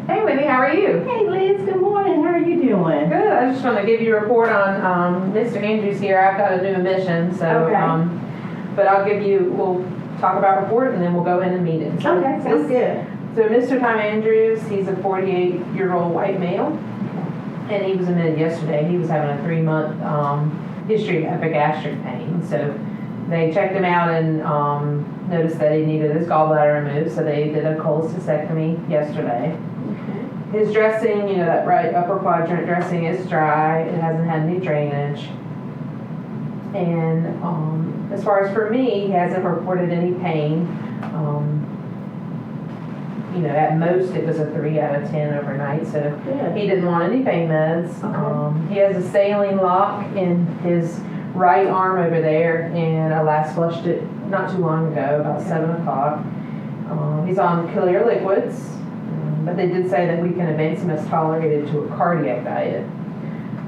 Hey Wendy, how are you? Hey Liz, good morning. How are you doing? Good. I just want to give you a report on Mr. Andrews here. I've got a new admission, so Okay. but we'll talk about report and then we'll go in and meet him. So Okay, sounds good. So Mr. Tom Andrews, he's a 48-year-old white male, and he was admitted yesterday. He was having a 3-month history of epigastric pain. So they checked him out and noticed that he needed his gallbladder removed, so they did a cholecystectomy yesterday. His dressing, that right upper quadrant dressing is dry. It hasn't had any drainage. And as far as for me, he hasn't reported any pain. At most it was a 3 out of 10 overnight, so Good. he didn't want any pain meds. Okay. He has a saline lock in his right arm over there, and I last flushed it not too long ago, about 7 o'clock. He's on clear liquids, but they did say that we can advance him as tolerated to a cardiac diet.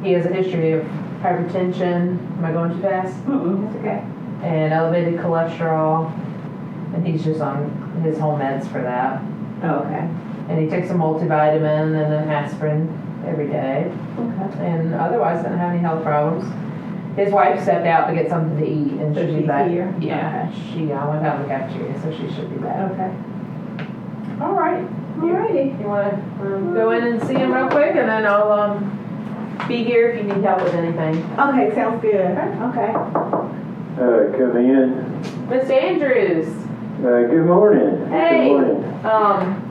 He has a history of hypertension. Am I going too fast? That's okay. And elevated cholesterol, and he's just on his home meds for that. Okay. And he takes a multivitamin and an aspirin every day, Okay. and otherwise doesn't have any health problems. His wife stepped out to get something to eat, and So she'll be she's back. here? Yeah, she went down to the cafeteria, so she should be back. Okay. All right. Alrighty. You want to go in and see him real quick, and then I'll be here if you need help with anything. Okay, sounds good. Okay. Come in. Mr. Andrews. Good morning. Hey. Good morning.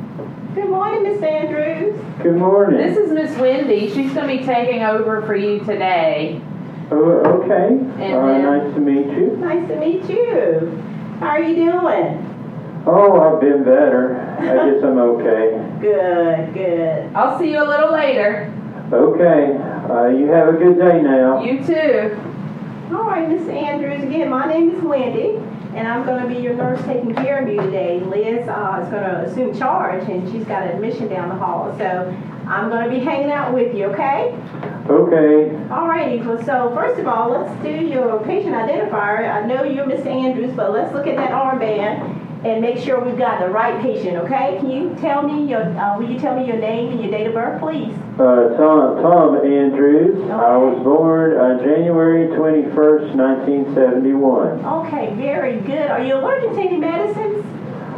Good morning, Miss Andrews. Good morning. This is Miss Wendy. She's going to be taking over for you today. Oh, okay. And nice to meet you. Nice to meet you. How are you doing? Oh, I've been better. I guess I'm okay. Good, good. I'll see you a little later. Okay. You have a good day now. You too. All right, Miss Andrews. Again, my name is Wendy, and I'm going to be your nurse taking care of you today. Liz is going to assume charge, and she's got admission down the hall. So I'm going to be hanging out with you, okay? Okay. All righty. Well, so first of all, let's do your patient identifier. I know you're Mr. Andrews, but let's look at that armband and make sure we've got the right patient, okay? Can you tell me will you tell me your name and your date of birth, please? Tom Andrews. Okay. I was born January 21st, 1971. Okay, very good. Are you allergic to any medicines?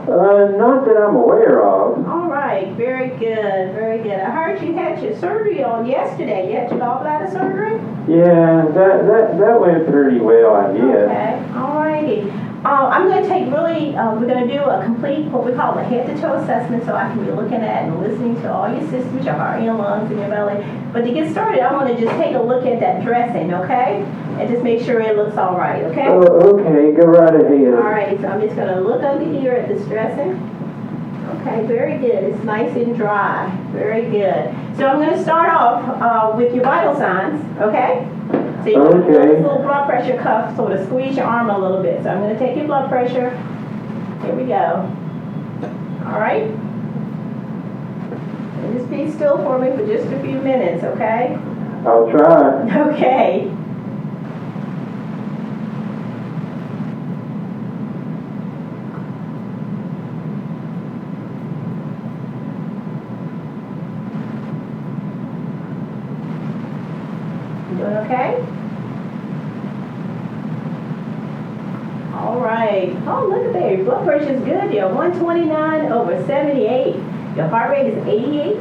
Not that I'm aware of. All right, very good, very good. I heard you had your surgery on yesterday. You had your gallbladder surgery? Yeah, that went pretty well, I guess. Okay, all righty. I'm going to we're going to do a complete, what we call a head-to-toe assessment, so I can be looking at and listening to all your systems, your heart, your lungs, and your belly. But to get started, I want to just take a look at that dressing, okay? And just make sure it looks all right, okay? Oh, okay, go right ahead. All right, so I'm just going to look under here at this dressing. Okay, very good. It's nice and dry. Very good. So I'm going to start off with your vital signs, okay? So you're going to feel this little blood pressure cuff sort of squeeze your arm a little bit. So I'm going to take your blood pressure. Here we go. All right? And just be still for me for just a few minutes, okay? I'll try. Okay. You doing okay? All right. Oh, look at that. Your blood pressure is good. You're 129/78. Your heart rate is 88.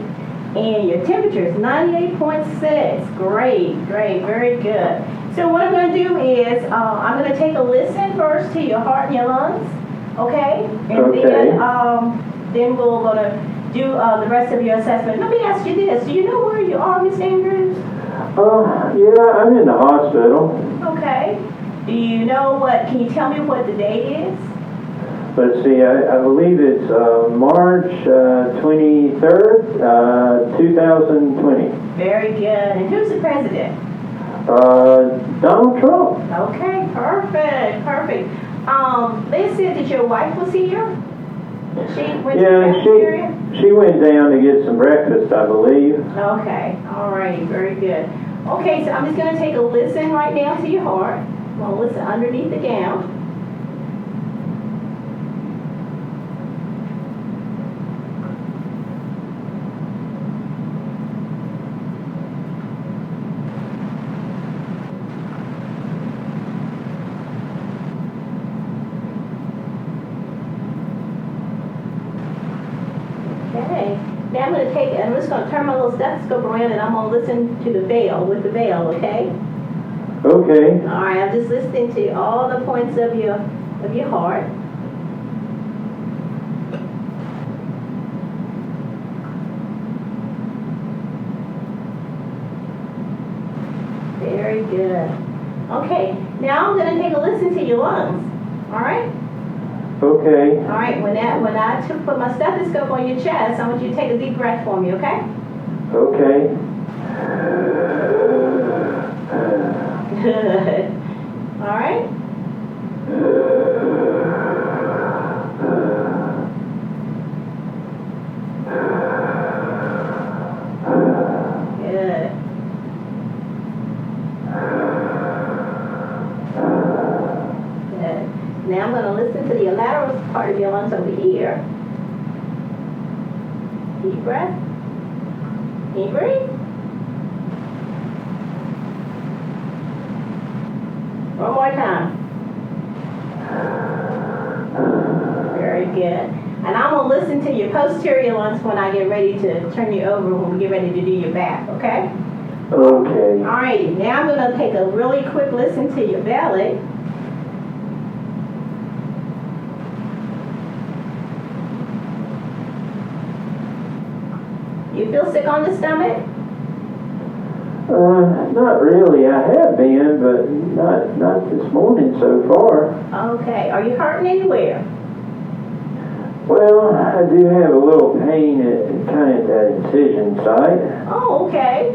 And your temperature is 98.6. Great, great, very good. So what I'm going to do is I'm going to take a listen first to your heart and your lungs. Okay? And Okay. then we're going to do the rest of your assessment. Let me ask you this. Do you know where you are, Miss Andrews? Yeah, I'm in the hospital. Okay. Do you know can you tell me what the date is? Let's see, I believe it's March 23rd, 2020. Very good. And who's the president? Donald Trump. Okay, perfect, perfect. They said that your wife was here. She went to the cafeteria? She went down to get some breakfast, I believe. Okay, all right, very good. Okay, so I'm just going to take a listen right now to your heart. I'm going to listen underneath the gown. just gonna turn my little stethoscope around and I'm gonna listen to the veil, with the veil, okay? Okay. All right, I'm just listening to all the points of your heart. Very good. Okay, now I'm gonna take a listen to your lungs. All right? Okay. All right, when I put my stethoscope on your chest, I want you to take a deep breath for me, okay? Okay. Good. All right? Good. Good. Now I'm going to listen to the lateral part of your lungs over here. Deep breath. Can you breathe? One more time. Very good. And I'm going to listen to your posterior lungs when I get ready to turn you over when we get ready to do your back, okay? Okay. All right, now I'm going to take a really quick listen to your belly. You feel sick on the stomach? Not really. I have been, but not this morning so far. Okay. Are you hurting anywhere? Well, I do have a little pain at kind of that incision site. Oh, okay.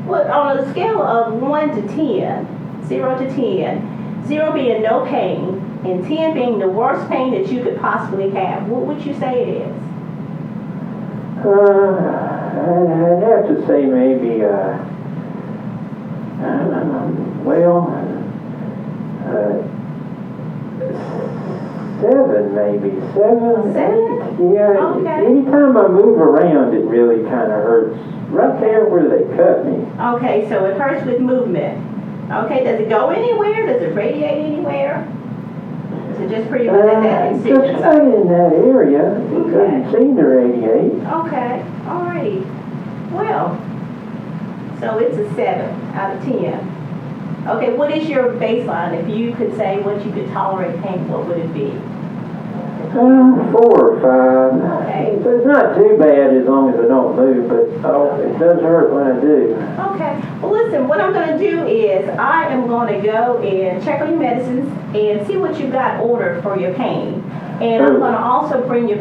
Well, on a scale of 1 to 10, 0 to 10, 0 being no pain, and 10 being the worst pain that you could possibly have, what would you say it is? I'd have to say maybe, well, 7 maybe. 7, 8. Yeah. Okay. Anytime I move around, it really kind of hurts. Right there where they cut me. Okay, so it hurts with movement. Okay, does it go anywhere? Does it radiate anywhere? Is it just pretty much at that incision Just site? right in that area. It doesn't seem to radiate. Okay, alrighty. Well, so it's a 7 out of 10. Okay, what is your baseline? If you could say what you could tolerate pain, what would it be? 4 or 5. Okay. So it's not too bad as long as I don't move, but it does hurt when I do. Okay, well listen, what I'm going to do is I am going to go and check on your medicines and see what you got ordered for your pain. And I'm going to also bring your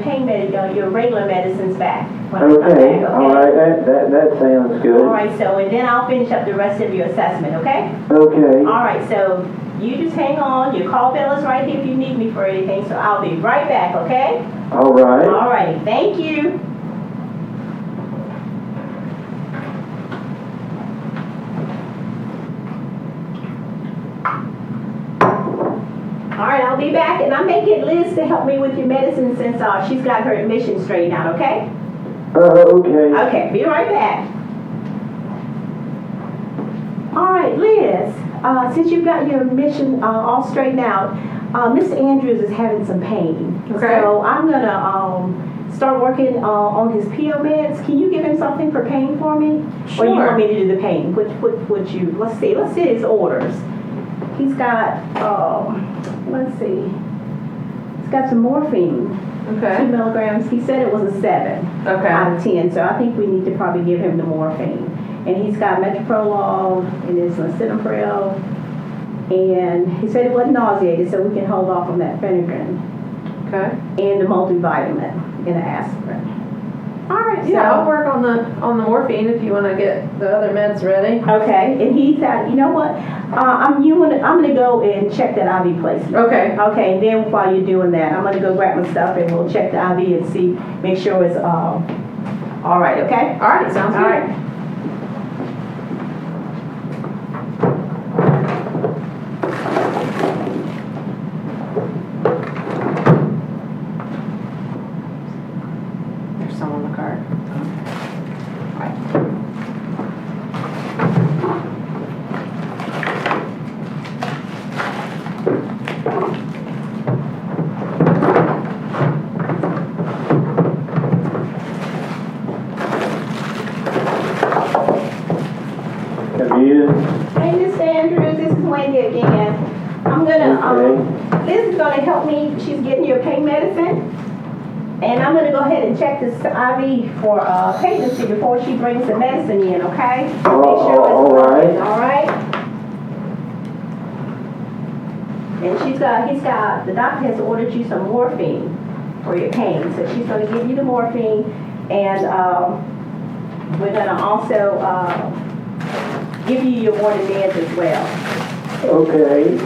your regular medicines back. When I come back, Okay, all right, that sounds good. All right, so, and then I'll finish up the rest of your assessment, okay? Okay. All right, so you just hang on. Your call bell is right here if you need me for anything, so I'll be right back, okay? All right. All right, thank you. All right, I'll be back, and I may get Liz to help me with your medicine since she's got her admission straightened out, okay? Okay. Okay, be right back. All right, Liz, since you've got your admission all straightened out, Mr. Andrews is having some pain. Okay. So I'm going to start working on his PO meds. Can you give him something for pain for me? Sure. Or you want me to do the pain? Which would you, let's see his orders. He's got, let's see, he's got some morphine. 2 Okay. milligrams. He said it was a 7 Okay. out of 10, so I think we need to probably give him the morphine. And he's got metoprolol and his lisinopril, and he said it wasn't nauseated, so we can hold off on that Phenergan Okay. and the multivitamin and the aspirin. All right, Yeah, I'll so work on the morphine if you want to get the other meds ready. okay, and he said, you know what? I'm gonna go and check that IV placement. Okay. Okay, and then while you're doing that, I'm gonna go grab my stuff and we'll check the IV and see, make sure it's all right. Okay. All right. Sounds All good. right. There's some on the card. Hey, Miss Andrews, this is Wendy again. I'm gonna, Liz is gonna help me. She's getting your pain medicine. And I'm gonna go ahead and check this IV for patency before she brings the medicine in, okay? Make sure it's all right. working, all right? And the doctor has ordered you some morphine for your pain. So she's gonna give you the morphine, and we're gonna also give you your morning meds as well. Okay.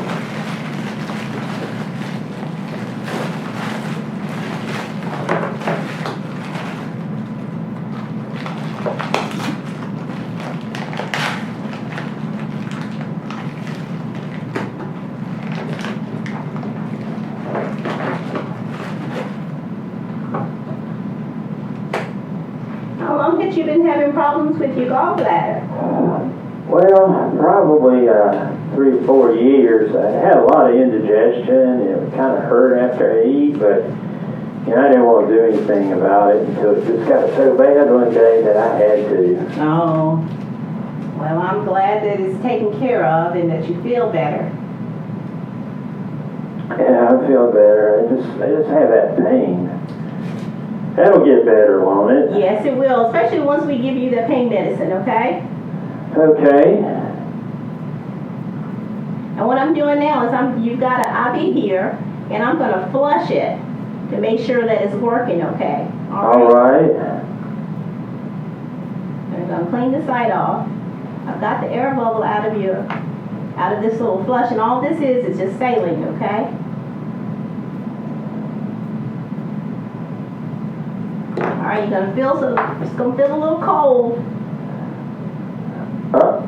How long have you been having problems with your gallbladder? Well, probably 3 or 4 years. I had a lot of indigestion. It would kind of hurt after I eat, but I didn't want to do anything about it until it just got so bad one day that I had to. Oh, well, I'm glad that it's taken care of and that you feel better. Yeah, I feel better. I just have that pain. That'll get better, won't it? Yes, it will, especially once we give you the pain medicine, okay? Okay. And what I'm doing now is you've got an IV here, and I'm going to flush it to make sure that it's working okay. All right. I'm going to clean the side off. I've got the air bubble out of this little flush, and all this is just saline, okay? All right, you're going to it's going to feel a little cold. That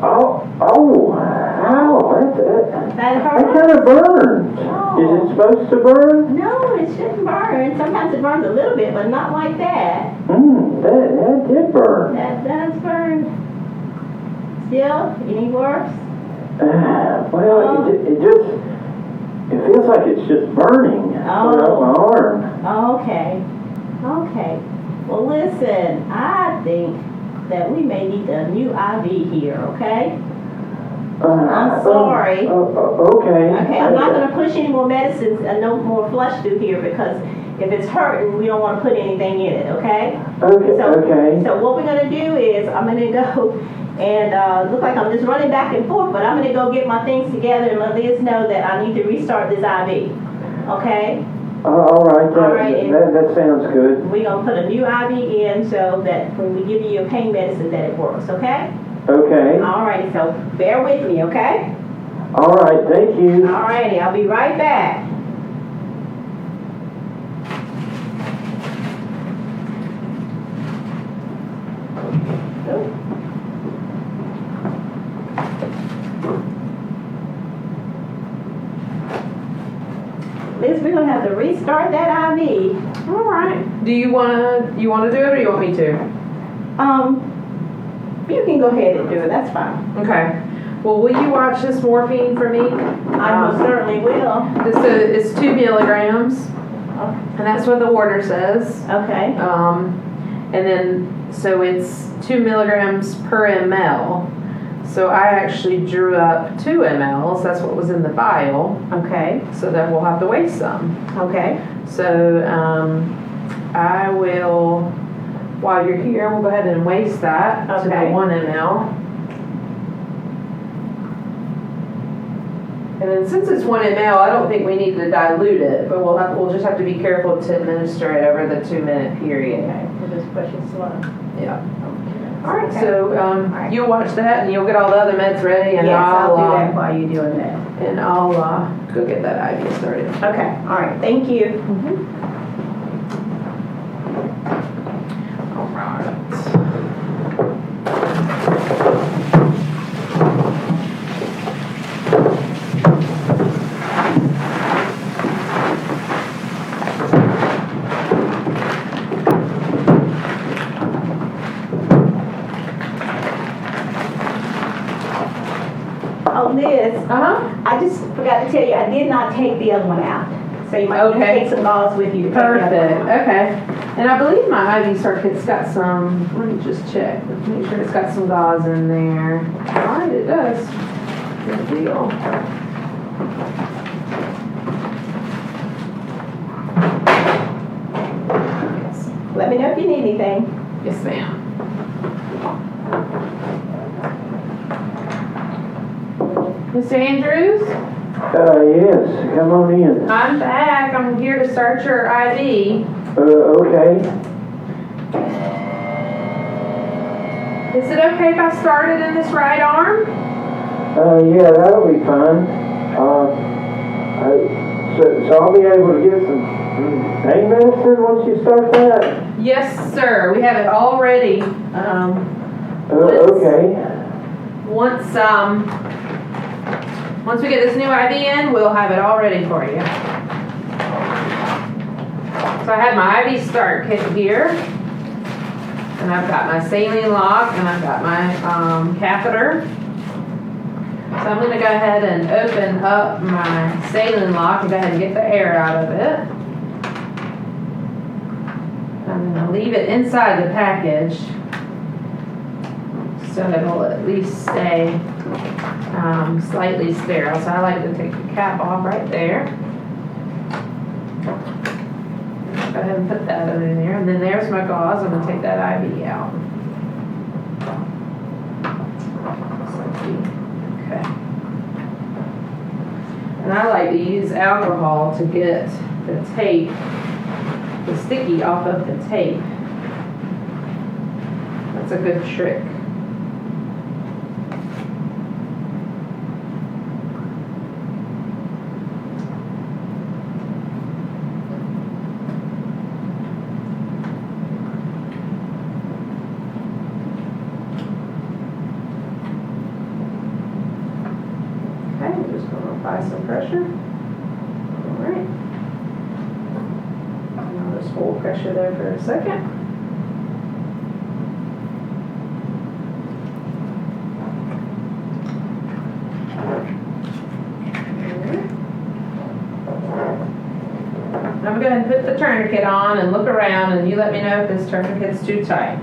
That hurt? kind of burns. Oh. Is it supposed to burn? No, it shouldn't burn. Sometimes it burns a little bit, but not like that. That did burn. That does burn. Still, any worse? Well, it feels like it's just burning throughout my arm. Oh, okay. Okay. Well, listen, I think that we may need a new IV here, okay? I'm sorry. Okay. Okay, I'm not going to push any more medicines and no more flush through here because if it's hurting, we don't want to put anything in it, okay? Okay. So what we're going to do is I'm going to go and look like I'm just running back and forth, but I'm going to go get my things together and let Liz know that I need to restart this IV, okay? All right. All right. That sounds good. We're going to put a new IV in so that when we give you your pain medicine that it works, okay? Okay. All right, so bear with me, okay? All right, thank you. All righty, I'll be right back. Liz, we're gonna have to restart that IV. All right. Do you wanna do it or you want me to? You can go ahead and do it. That's fine. Okay. Well, will you watch this morphine for me? I most certainly will. It's 2 milligrams, and that's what the order says. Okay. And then so it's 2 milligrams per ml. So I actually drew up 2 mLs. That's what was in the vial. Okay. So that we'll have to waste some. Okay. So I will, while you're here, we'll go ahead and waste that to the Okay. 1 ml. And then since it's 1 ml, I don't think we need to dilute it, but we'll just have to be careful to administer it over the 2-minute period. Okay. We'll just push it slow. Yeah. All right. Okay. So right. you'll watch that, and you'll get all the other meds ready, and Yes, I'll do that I'll while you're doing that. go get that IV started. Okay. All right. Thank you. All right. Oh, Liz, I just forgot to tell you, I did not take the other one out. So you might need to Okay. take some gauze with you to take the other Perfect. one out. Okay. And I believe my IV circuit's got some. Let me just check. Make sure it's got some gauze in there. All right, it does. Good deal. Let me know if you need anything. Yes, ma'am. Mr. Andrews, Yes, come on in. I'm back. I'm here to start your ID. Okay. Is it okay if I started in this right arm? Yeah, that'll be fine. So I'll be able to get some pain medicine once you start that? Yes, sir. We have it all ready. Okay. Once we get this new IV in, we'll have it all ready for you. So I have my IV start kit here, and I've got my saline lock, and I've got my catheter. So I'm going to go ahead and open up my saline lock and go ahead and get the air out of it. I'm going to leave it inside the package so it'll at least stay slightly sterile. So I like to take the cap off right there. Go ahead and put that in there. And then there's my gauze. I'm going to take that IV out. Okay. And I like to use alcohol to get the tape, the sticky off of the tape. That's a good trick. Apply some pressure. All right. I'll just hold pressure there for a second. I'm going to go ahead and put the tourniquet on and look around, and you let me know if this tourniquet's too tight.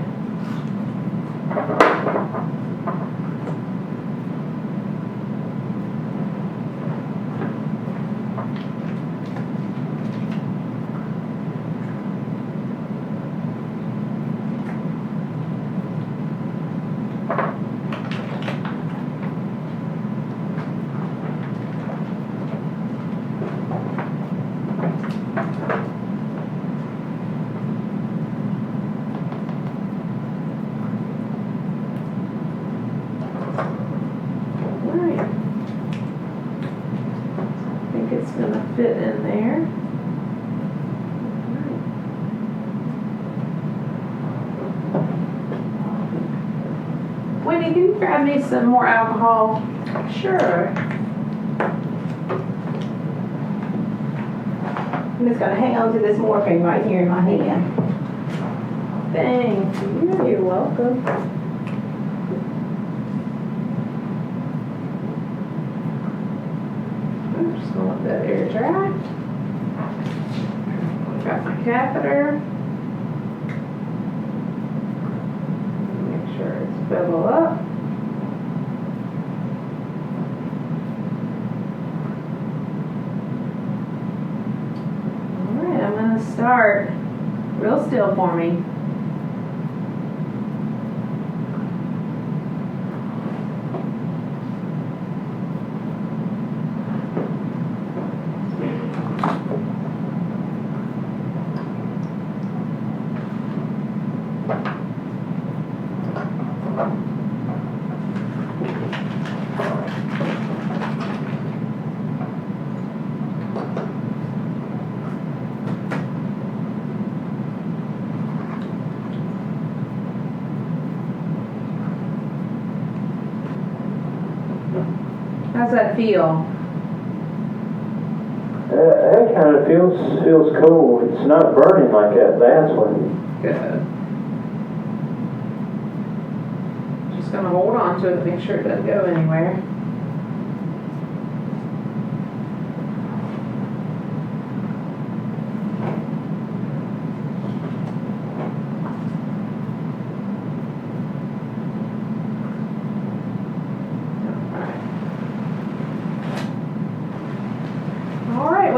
Fit in there. Wendy, can you grab me some more alcohol? Sure. I'm just gonna hang on to this morphine right here in my hand. Thank you. You're welcome. I'm just gonna let that air dry. Got my catheter. Make sure it's bevel up. Alright, I'm gonna start real still for me. How's that feel? That kind of feels cool. It's not burning like that last one. Good. Just gonna hold on to it, make sure it doesn't go anywhere.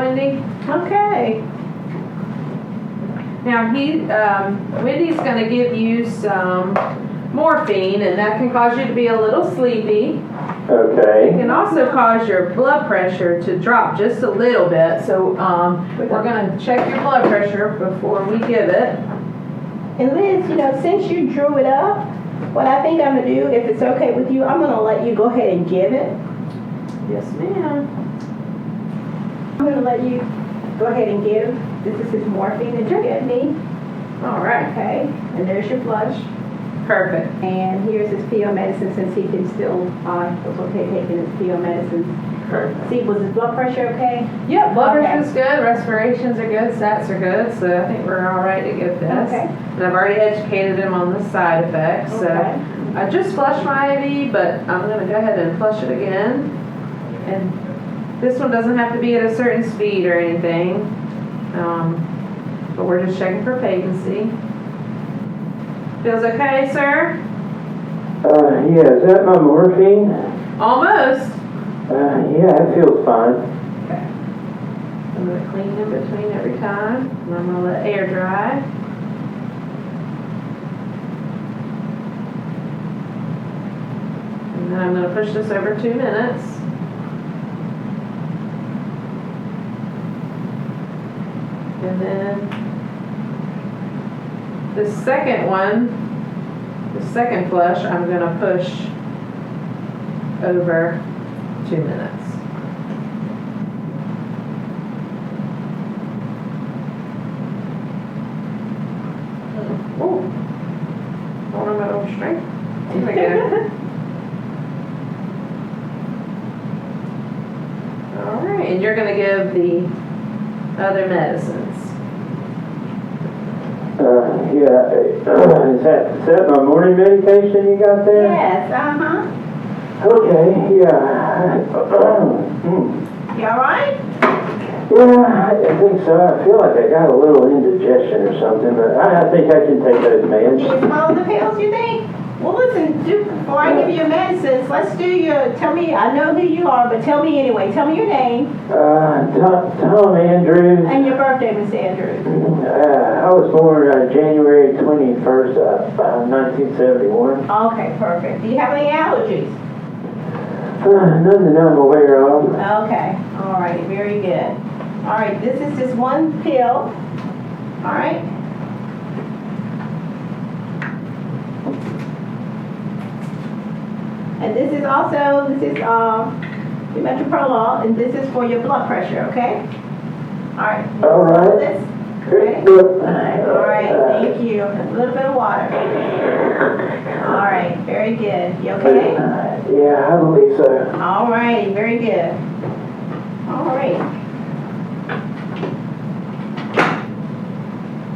Wendy. Okay. Now Wendy's gonna give you some morphine, and that can cause you to be a little sleepy. It Okay. can also cause your blood pressure to drop just a little bit. So we're gonna check your blood pressure before we give it. And Liz, you know, since you drew it up, what I think I'm gonna do, if it's okay with you, I'm gonna let you go ahead and give it. Yes, ma'am. I'm gonna let you go ahead and give. This is his morphine that you gave me. All right. Okay, and there's your flush. Perfect. And here's his PO medicine since he can still, was okay taking his PO medicine. Perfect. See, was his blood pressure okay? Yep, blood Okay. pressure's good, respirations are good, stats are good, so I think we're all right to give this. Okay. And I've already educated him on the side effects, so Okay. I just flushed my IV, but I'm gonna go ahead and flush it again. And this one doesn't have to be at a certain speed or anything, but we're just checking for patency. Feels okay, sir? Yeah, is that my morphine? Almost. Yeah, it feels fine. Okay. I'm gonna clean in between every time, and I'm gonna let air dry. And then I'm gonna push this over 2 minutes. And then the second one, the second flush, I'm gonna push over 2 minutes. Oh, hold on a little straight. There we go. All right, and you're gonna give the other medicines. Yeah, is that my morning medication you got there? Yes, Okay, yeah. You all right? Yeah, I think so. I feel like I got a little indigestion or something, but I think I can take those Do meds. you swallow the pills, you think? Well, listen, before I give you your medicines, let's do tell me, I know who you are, but tell me anyway. Tell me your name Tom Andrews. and your birthday, Miss Andrews. I was born January 21st, 1971. Okay, perfect. Do you have any allergies? None that I'm aware of. Okay, all right, very good. All right, this is just one pill. All right. And this is your metoprolol, and this is for your blood pressure, okay? All right. All right. This? Good. All right, thank you. A little bit of water. All right, very good. You okay? Yeah, I believe so. All right, very good. All right.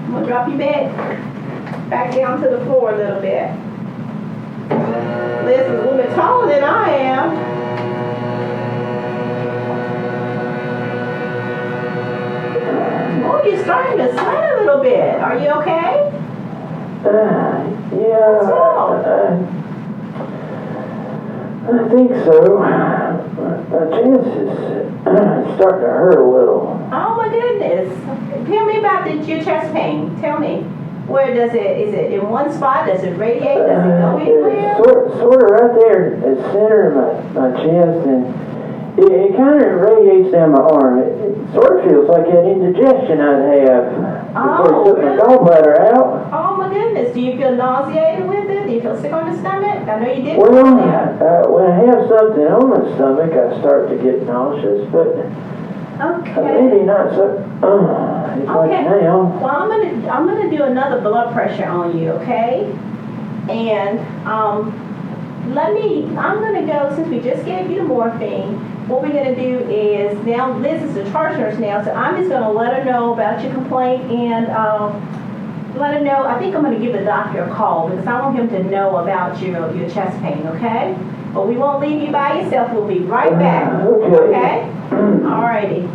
I'm gonna drop your bed back down to the floor a little bit. Liz is a little bit taller than I am. Oh, you're starting to sweat a little bit. Are you okay? Yeah. What's wrong? I think so. My chest is starting to hurt a little. Oh my goodness. Tell me about your chest pain. Tell me. Where is it in one spot? Does it radiate? Does it go anywhere? Sort of right there at the center of my chest, and it kind of radiates down my arm. It sort of feels like that indigestion I'd have before I took my gallbladder out. Oh my goodness. Do you feel nauseated with it? Do you feel sick on the stomach? I know you did. Well, when I have something on my stomach, I start to get nauseous, but Okay. maybe not so. It's like now. Well, I'm gonna do another blood pressure on you, okay? And I'm gonna go, since we just gave you the morphine. What we're gonna do is, now Liz is the charge nurse now, so I'm just gonna let her know about your complaint and let her know. I think I'm gonna give the doctor a call because I want him to know about your chest pain, okay? But we won't leave you by yourself. We'll be right back. Okay. All righty.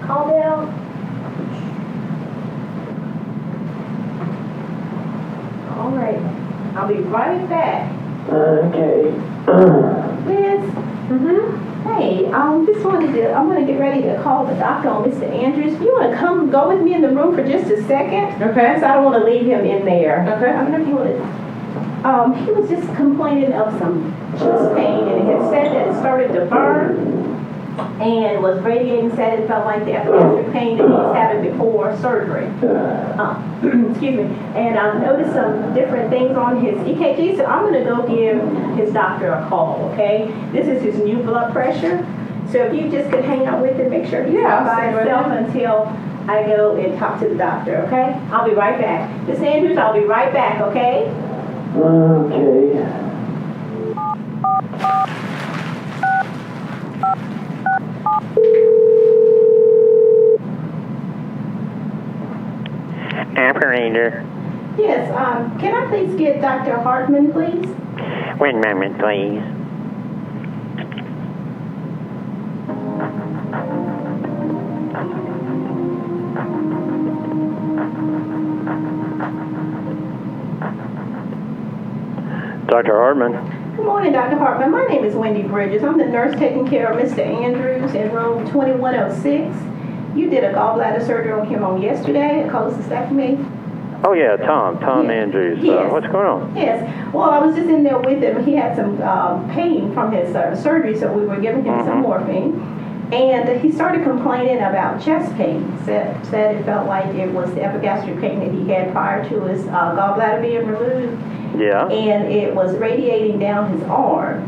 Calm down. All right. I'll be right back. Okay. Liz, Mm-hmm. hey, just wanted to, I'm gonna get ready to call the doctor on Mr. Andrews. You wanna go with me in the room for just a second? Okay. Because I don't wanna leave him in there. Okay. I don't know if you wanna, he was just complaining of some chest pain, and he had said that it started to burn and was radiating, said it felt like the epigastric pain that he was having before surgery. Excuse me. And I noticed some different things on his EKG, so I'm gonna go give his doctor a call, okay? This is his new blood pressure. So if you just could hang out with him, make sure he's Yeah, not by I'll stay with himself him. until I go and talk to the doctor, okay? I'll be right back. Miss Andrews, I'll be right back, okay? Okay. Operator, Yes, can I please get Dr. Hartman, please? 1 moment, please. Dr. Hartman. Good morning, Dr. Hartman. My name is Wendy Bridges. I'm the nurse taking care of Mr. Andrews in room 2106. You did a gallbladder surgery on him on yesterday, a cholecystectomy. Oh, yeah, Tom Yes. Andrews. Yes. What's going on? Yes. Well, I was just in there with him. He had some pain from his surgery, so we were giving him some morphine. And he started complaining about chest pain. Said it felt like it was the epigastric pain that he had prior to his gallbladder being removed. Yeah. And it was radiating down his arm.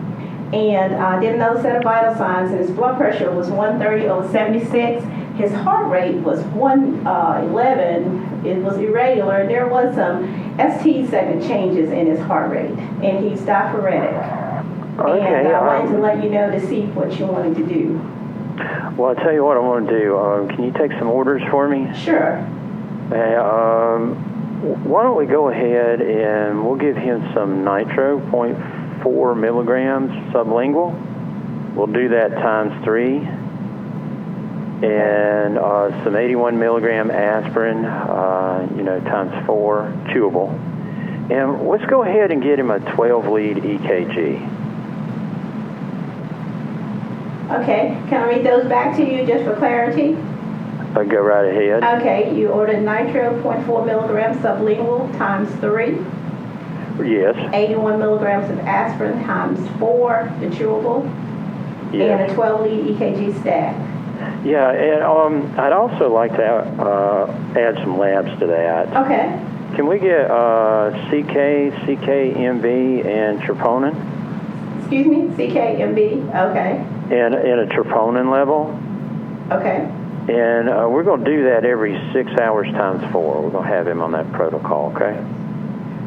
And did another set of vital signs, and his blood pressure was 130/76. His heart rate was 111. It was irregular. There was some ST segment changes in his heart rate, and he's diaphoretic. Okay. And I wanted to let you know to see what you wanted to do. Well, I'll tell you what I want to do. Can you take some orders for me? Sure. Why don't we go ahead and we'll give him some nitro, 0.4 milligrams sublingual. We'll do that times 3. And some 81 milligram aspirin, times 4, chewable. And let's go ahead and get him a 12 lead EKG. Okay. Can I read those back to you just for clarity? Go right ahead. Okay. You ordered nitro, 0.4 milligrams sublingual times 3. Yes. 81 milligrams of aspirin times 4, the chewable. Yes. And a 12 lead EKG stack. Yeah, and I'd also like to add some labs to that. Okay. Can we get CK, CKMB, and troponin? Excuse me, CKMB. Okay. And a troponin level. Okay. And we're going to do that every 6 hours times 4. We're going to have him on that protocol, okay?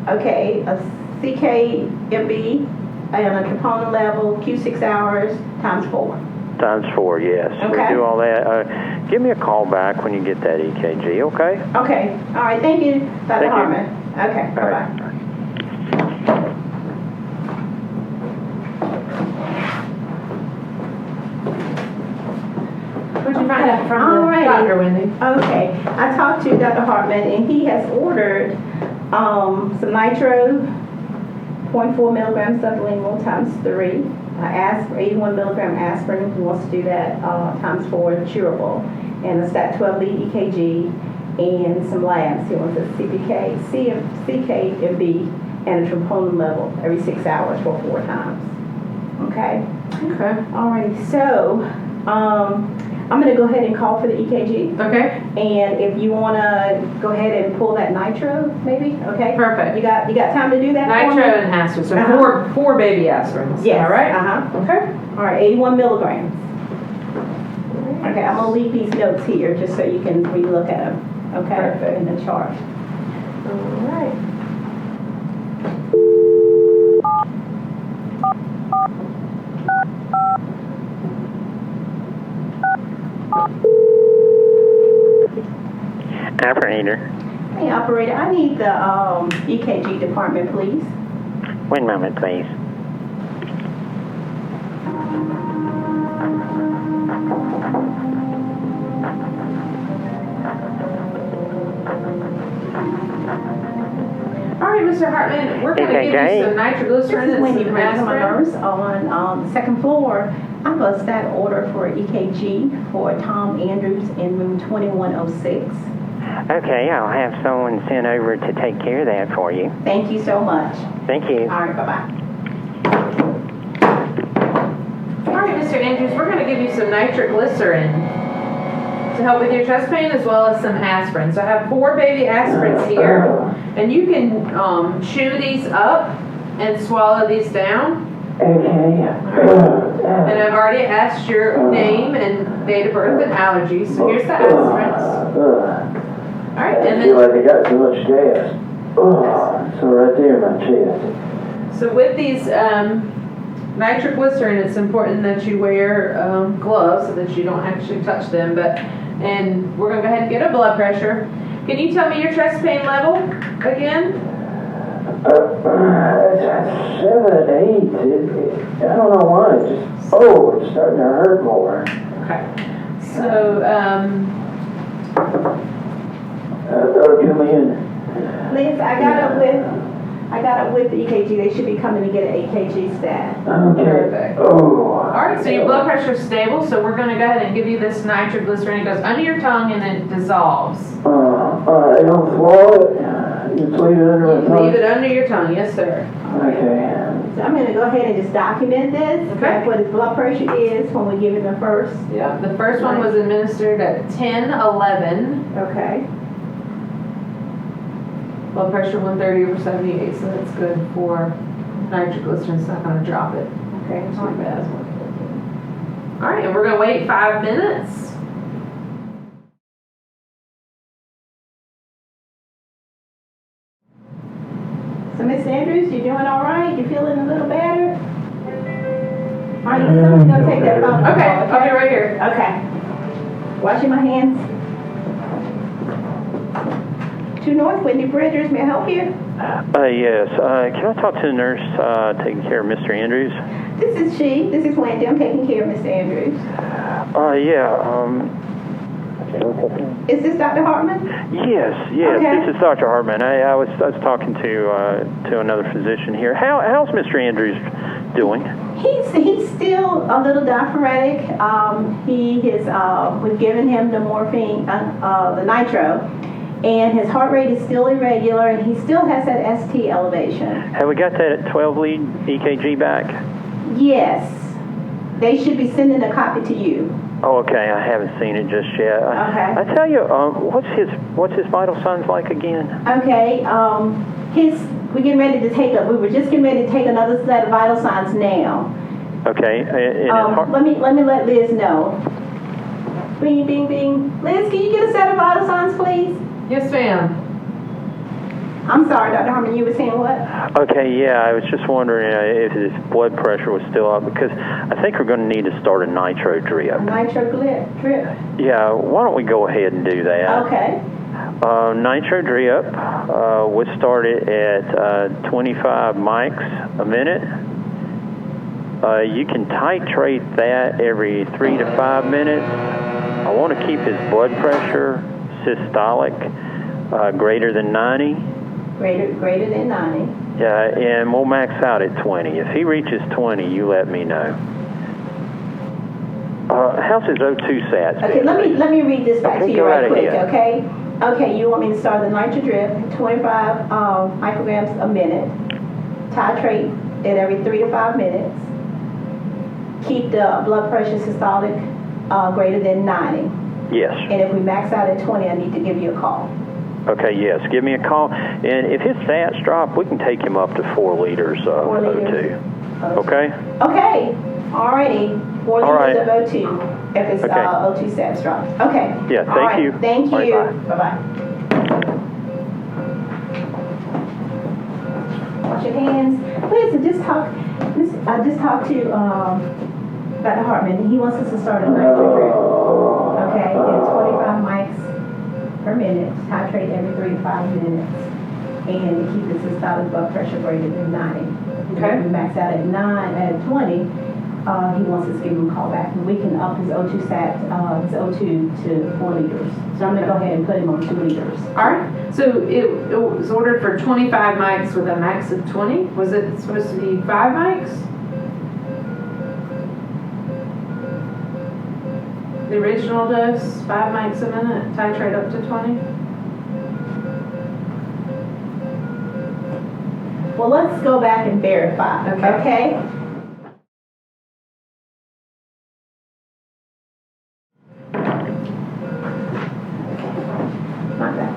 Okay. A CKMB and a troponin level, Q6 hours times 4. Times 4, yes. Okay. We do all that. Give me a call back when you get that EKG, okay? Okay. All right. Thank you, Dr. Thank you. Hartman. Okay. All Bye-bye. right. What'd you find out from the Alrighty. doctor, Wendy? Okay, I talked to Dr. Hartman, and he has ordered some nitro, 0.4 milligrams sublingual times 3, 81 milligram aspirin, he wants to do that times 4, chewable, and a stat 12 lead EKG, and some labs. He wants a CKMB, and a troponin level every 6 hours for 4 times. Okay? Okay. Alrighty, so I'm going to go ahead and call for the EKG. Okay. And if you want to go ahead and pull that nitro, maybe, okay? Perfect. You got time to do that for Nitro me? and aspirin. So Uh-huh. four baby aspirins. Yes. All right. Okay. All right, 81 milligrams. Okay, I'm going to leave these notes here just so you can relook at them. Okay? Perfect. In the chart. All right. Operator, Hey, operator, I need the EKG department, please. 1 moment, please. All right, Mr. Hartman, we're gonna give Okay. you some nitroglycerin This is and when you some bring my aspirin. nurse on the second floor. I have a stat order for EKG for Tom Andrews in room 2106. Okay, I'll have someone sent over to take care of that for you. Thank you so much. Thank you. All right, bye-bye. All right, Mr. Andrews, we're gonna give you some nitroglycerin to help with your chest pain as well as some aspirin. So I have 4 baby aspirins here, and you can chew these up and swallow these down. Okay. And I've already asked your name and date of birth and allergies, so here's the aspirins. All right, I and feel then, like I got too much gas. Oh, so right there in my chest. so with these nitroglycerin, it's important that you wear gloves so that you don't actually touch them, and we're gonna go ahead and get a blood pressure. Can you tell me your chest pain level again? 7 and 8. I don't know why. It's starting to hurt more. Okay. So, Come in. Liz, I got up with the EKG. They should be coming to get an EKG stat. Okay. Perfect. Oh. all right, so your blood pressure is stable, so we're gonna go ahead and give you this nitroglycerin. It goes under your tongue and it dissolves. I don't swallow it. Just leave it under my tongue. Leave it under your tongue, yes, sir. Okay. So I'm going to go ahead and just document this. Okay. Like what his blood pressure is when we give him the first. Yeah. The first one was administered at 10:11. Okay. Blood pressure 130/78, so that's good for nitroglycerin. It's not gonna drop it. Okay. Too bad. All right, and we're gonna wait 5 minutes. So Miss Andrews, you doing all right? You feeling a little better? All right, I'm going to take that phone. Okay, I'll be right here. Okay. Washing my hands. 2 North, Whitney Bridgers, may I help you? Yes. Can I talk to the nurse taking care of Mr. Andrews? This is she. This is Wendy. I'm taking care of Mr. Andrews. Yeah. Is this Dr. Hartman? Yes. Okay. This is Dr. Hartman. I was talking to another physician here. How's Mr. Andrews doing? He's still a little diaphoretic. We've given him the morphine, the nitro, and his heart rate is still irregular, and he still has that ST elevation. Have we got that 12 lead EKG back? Yes. They should be sending a copy to you. Oh, okay. I haven't seen it just yet. Okay. I tell you, what's his vital signs like again? Okay. We're getting ready to we were just getting ready to take another set of vital signs now. Okay. And his heart- Let me let Liz know. Bing, bing, bing. Liz, can you get a set of vital signs, please? Yes, ma'am. I'm sorry, Dr. Harmon, you were saying what? Okay, yeah, I was just wondering if his blood pressure was still up, because I think we're going to need to start a nitro drip. Nitro drip. Yeah, why don't we go ahead and do that? Okay. Nitro drip, we'll start it at 25 mics a minute. You can titrate that every 3 to 5 minutes. I want to keep his blood pressure systolic greater than 90. Greater than 90. Yeah, and we'll max out at 20. If he reaches 20, you let me know. How's his O2 sats? Okay, let me read this back to you go right right quick, ahead. okay? Okay, you want me to start the nitro drip, 25 micrograms a minute. Titrate it every 3 to 5 minutes. Keep the blood pressure systolic greater than 90. Yes. And if we max out at 20, I need to give you a call. Okay, yes. Give me a call. And if his stats drop, we can take him up to 4 liters of 4 liters. O2. Okay? Okay, alrighty. 4 All liters right. of O2 if it's Okay. O2 stats drop. Okay. Yeah, All thank right. you. Thank All right, you. bye. Bye-bye. Wash your hands. Please, I just talked to Dr. Hartman. He wants us to start a nitro drip. Okay, at 25 mics per minute, titrate every 3 to 5 minutes, and keep the systolic blood pressure greater than 90. Okay. If we max out at 20, he wants us to give him a call back, and we can up his O2 sat, his O2 to 4 liters. So I'm gonna go ahead and put him on 2 liters. All right, so it was ordered for 25 mics with a max of 20. Was it supposed to be 5 mics? The original dose, 5 mics a minute, titrate up to 20. Well, let's go back and verify, okay?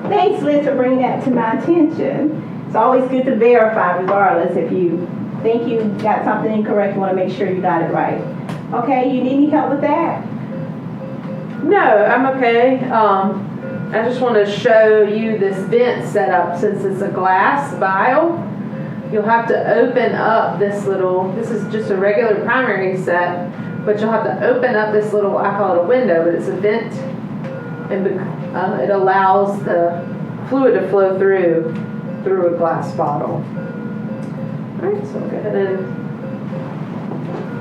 Thanks, Liz, for bringing that to my attention. It's always good to verify regardless. If you think you got something incorrect, you want to make sure you got it right. Okay, you need any help with that? No, I'm okay. I just want to show you this vent setup. Since it's a glass vial, you'll have to open up this is just a regular primary set, but you'll have to open up this little, I call it a window, but it's a vent, and it allows the fluid to flow through a glass bottle. All right, so I'll go ahead and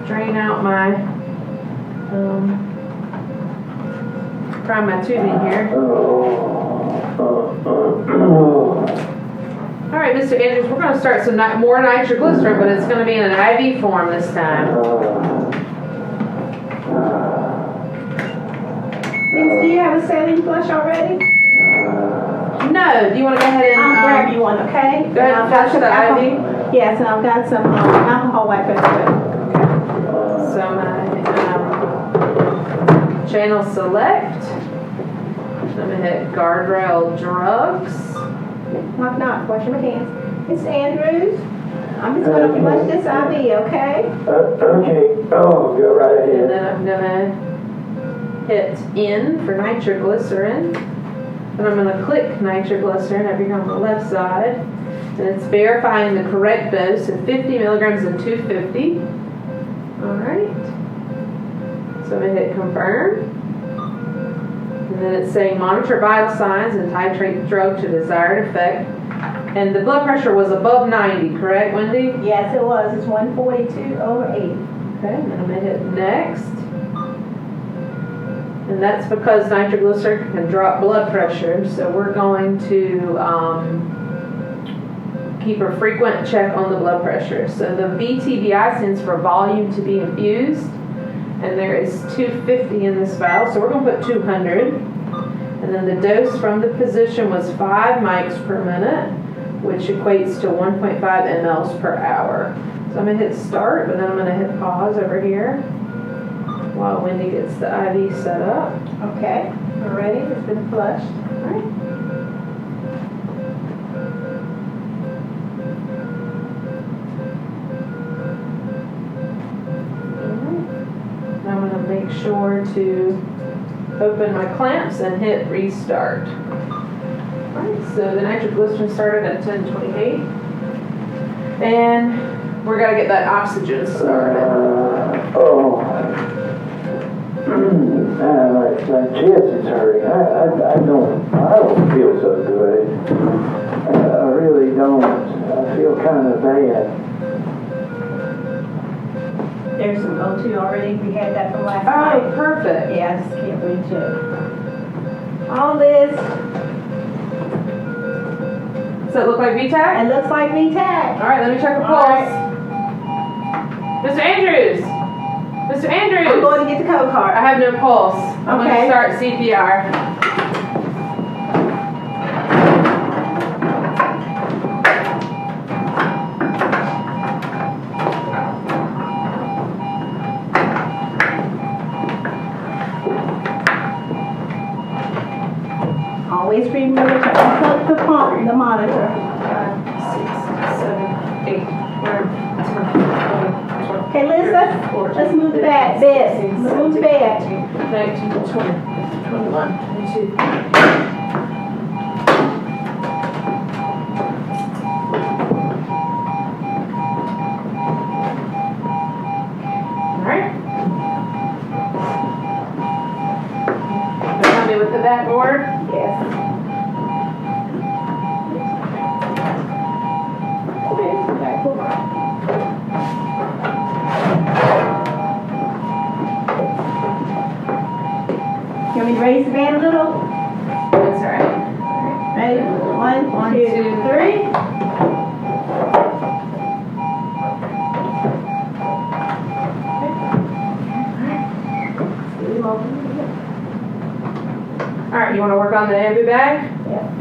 drain out my prime my tubing here. All right, Mr. Andrews, we're going to start some more nitroglycerin, but it's going to be in an IV form this time. Do you have a saline flush already? No. Do you want to go ahead and... I'll grab you one, okay? Go ahead and flush the IV. Yes, and I've got some alcohol wipe as well. So my channel select. I'm going to hit guardrail drugs. Knock, knock. Wash your hands. Mr. Andrews, I'm just going to flush this IV, okay? Okay. Oh, go right And ahead. then I'm going to hit N for nitroglycerin. And I'm going to click nitroglycerin over here on the left side. And it's verifying the correct dose of 50 milligrams and 250. All right. So I'm going to hit confirm. And then it's saying monitor vital signs and titrate the drug to desired effect. And the blood pressure was above 90, correct, Wendy? Yes, it was. It's 142/80. Okay, and then I'm going to hit next. And that's because nitroglycerin can drop blood pressure. So we're going to keep a frequent check on the blood pressure. So the VTVI stands for volume to be infused. And there is 250 in this vial, so we're going to put 200. And then the dose from the physician was 5 mics per minute, which equates to 1.5 mLs per hour. So I'm going to hit start, but then I'm going to hit pause over here while Wendy gets the IV set up. Okay, we're ready. It's been flushed. All right. I'm going to make sure to open my clamps and hit restart. Alright, so the nitroglycerin started at 10:28. And we're going to get that oxygen started. My chest is hurting. I don't feel so good. I really don't. I feel kind of bad. There's some O2 already. We had that from last Oh, night. perfect. Yeah, I just can't reach it. All this. Does it look like VTAC? It looks like VTAC. All right, let me check the All pulse. right. Mr. Andrews! Mr. Andrews! I'm going to get the code I card. have no pulse. I'm going to Okay. start CPR. Always remember to unplug the pump, the monitor. 5, 6, 7, 8, 9, 10, 11, 12, Okay, Liz, let's move the bed. Move the bed. 19, 20, 21, 22. With the backboard? Yes. you raise the band a little? That's all right. Ready? One, two, three. All right, you want to work on the heavy bag? Yeah.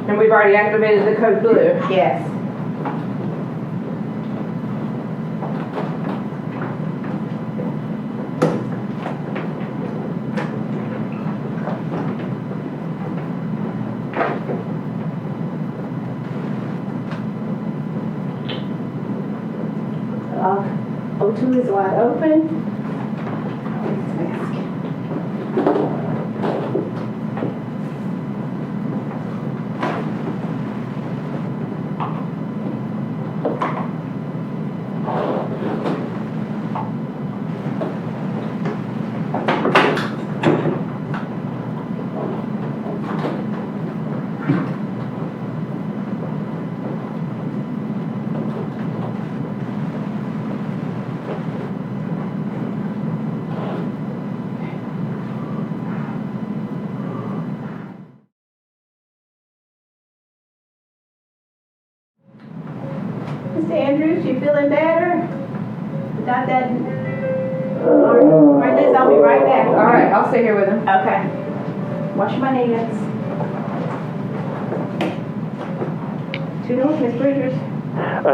And we've already activated the code blue. Yes. O2 is wide open. Mr. Andrews, you feeling better? Got that? Right, Liz, I'll be right back. All right, I'll stay here with him. Okay. Wash my hands. Two notes, Ms. Bridgers.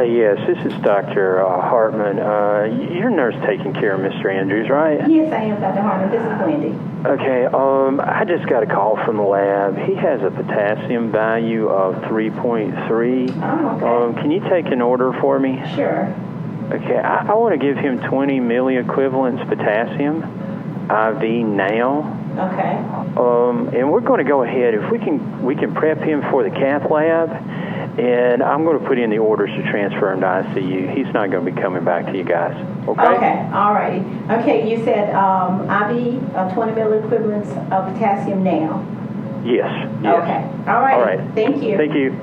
Yes, this is Dr. Hartman. You're nurse taking care of Mr. Andrews, right? Yes, I am, Dr. Hartman. This is Wendy. Okay, I just got a call from the lab. He has a potassium value of 3.3. Oh, okay. Can you take an order for me? Sure. Okay, I want to give him 20 milliequivalents potassium IV now. Okay. And we're going to go ahead. If we can prep him for the cath lab, and I'm going to put in the orders to transfer him to ICU. He's not going to be coming back to you guys. Okay? Okay, all righty. Okay, you said IV 20 milliequivalents of potassium now. Yes. Okay, all right. All right. Thank you. Thank you.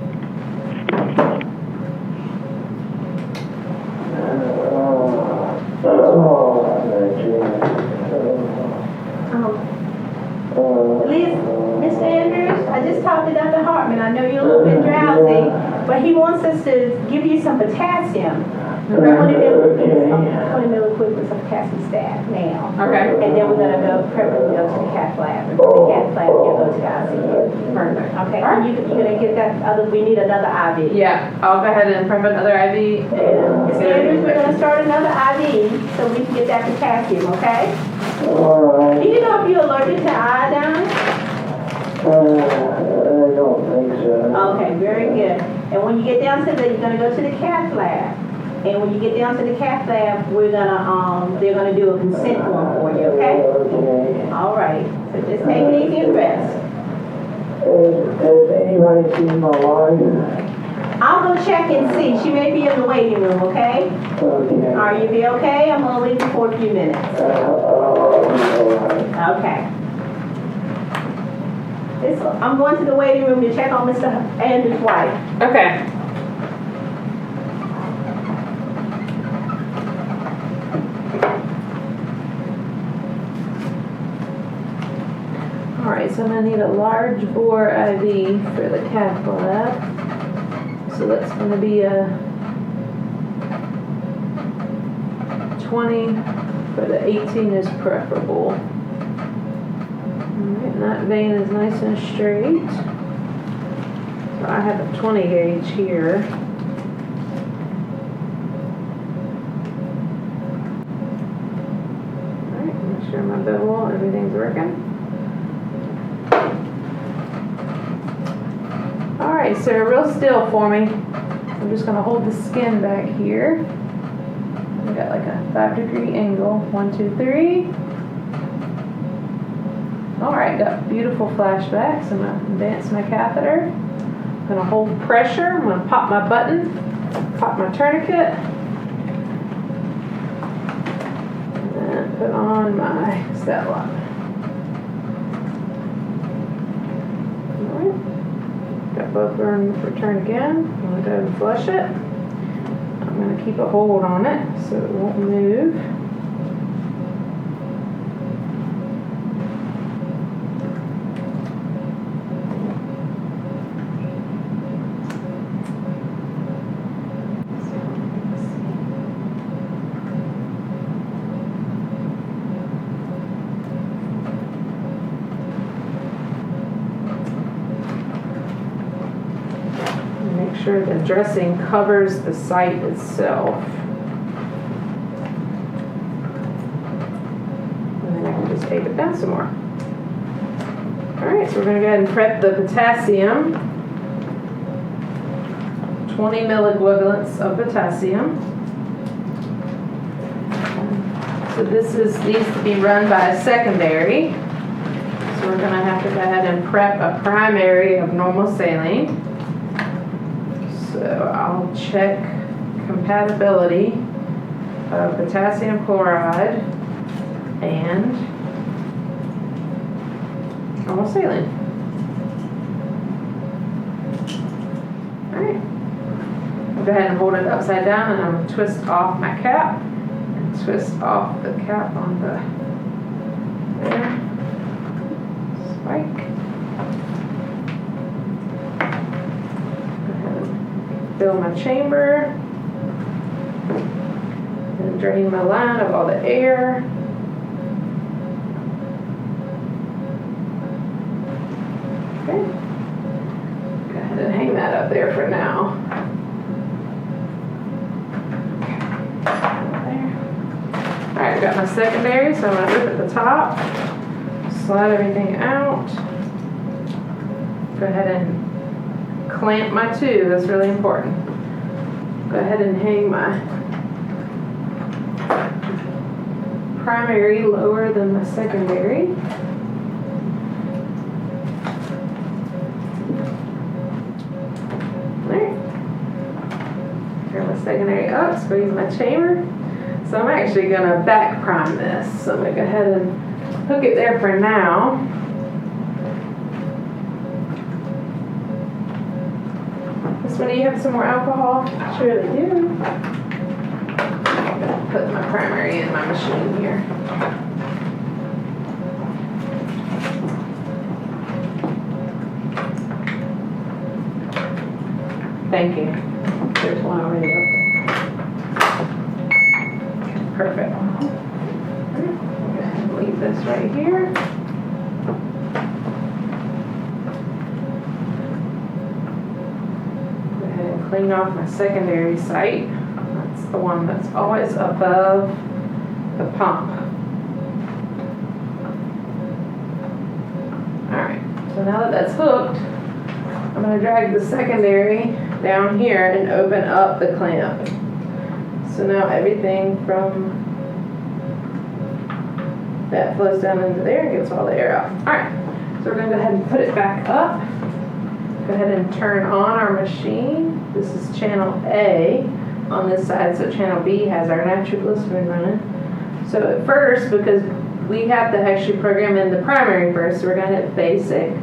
Liz, Mr. Andrews, I just talked to Dr. Hartman. I know you're a little bit drowsy, but he wants us to give you some potassium. 20 milliequivalents of potassium staff now. Okay. And then we're going to go prep and go to the cath lab. And from the cath lab, you'll go to the ICU. Perfect. Okay, All right. you're going to get that other, we need another IV. Yeah, I'll go ahead and prep another IV. Mr. Andrews, we're going to start another IV so we can get that potassium, okay? Do you know if you're allergic to iodine? I don't think so. Okay, very good. And when you get down to you're gonna go to the cath lab. And when you get down to the cath lab, they're gonna do a consent form for you, okay? Okay. All right, so just take it easy and rest. Has anybody seen my wife? I'll go check and see. She may be in the waiting room, okay? Okay. Are you be okay? I'm gonna leave you for a few minutes. Okay. I'm going to the waiting room to check on Mr. Andrews' wife. Okay. All right, so I'm gonna need a large bore IV for the cath lab. So that's gonna be a 20, but the 18 is preferable. Alright, and that vein is nice and straight. So I have a 20 gauge here. Alright, make sure my bevel, everything's working. Alright, so real still for me. I'm just gonna hold the skin back here. I got like a 5-degree angle. 1, 2, 3. All right, got beautiful flashbacks. I'm gonna advance my catheter. I'm gonna hold pressure. I'm gonna pop my button, pop my tourniquet, and put on my stat lock. All right, got blood burn return again. I'm gonna go and flush it. I'm gonna keep a hold on it so it won't move. Make sure the dressing covers the site itself. And then I can just tape it down some more. Alright, so we're going to go ahead and prep the potassium. 20 milliequivalents of potassium. So this needs to be run by a secondary. So we're going to have to go ahead and prep a primary of normal saline. So I'll check compatibility of potassium chloride and normal saline. Alright. I'll go ahead and hold it upside down and I'm going to twist off my cap and twist off the cap on the there. Spike. Fill my chamber and drain my line of all the air. Okay. Go ahead and hang that up there for now. Alright, I've got my secondary, so I'm going to rip at the top, slide everything out. Go ahead and clamp my tube, that's really important. Go ahead and hang my primary lower than my secondary. Alright. Turn my secondary up, squeeze my chamber. So I'm actually going to back prime this. So I'm going to go ahead and hook it there for now. So do you have some more alcohol? Surely do. I'm going to put my primary in my machine here. Thank you. There's one already up there. Perfect. Leave this right here. Clean off my secondary site. That's the one that's always above the pump. Alright, so now that that's hooked, I'm going to drag the secondary down here and open up the clamp. So now everything from that flows down into there and gets all the air out. Alright, so we're going to go ahead and put it back up. Go ahead and turn on our machine. This is channel A on this side, so channel B has our nitroglycerin running. So at first, because we have to actually program in the primary first, so we're going to hit basic.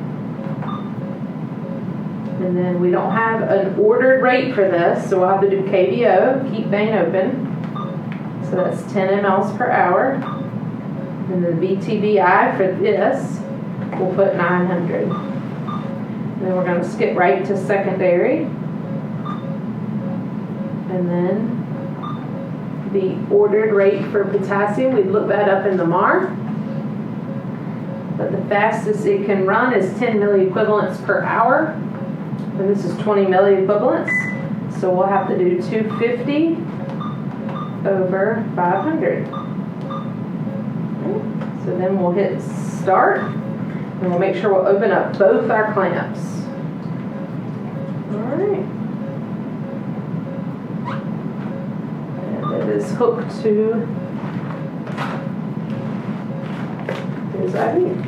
And then we don't have an ordered rate for this, so we'll have to do KVO, keep vein open. So that's 10 mLs per hour. And the VTVI for this, we'll put 900. Then we're going to skip right to secondary. And then the ordered rate for potassium, we look that up in the MAR. But the fastest it can run is 10 milliequivalents per hour. And this is 20 milliequivalents. So we'll have to do 250 over 500. Okay. So then we'll hit start. And we'll make sure we'll open up both our clamps. Alright. And it is hooked to his IV.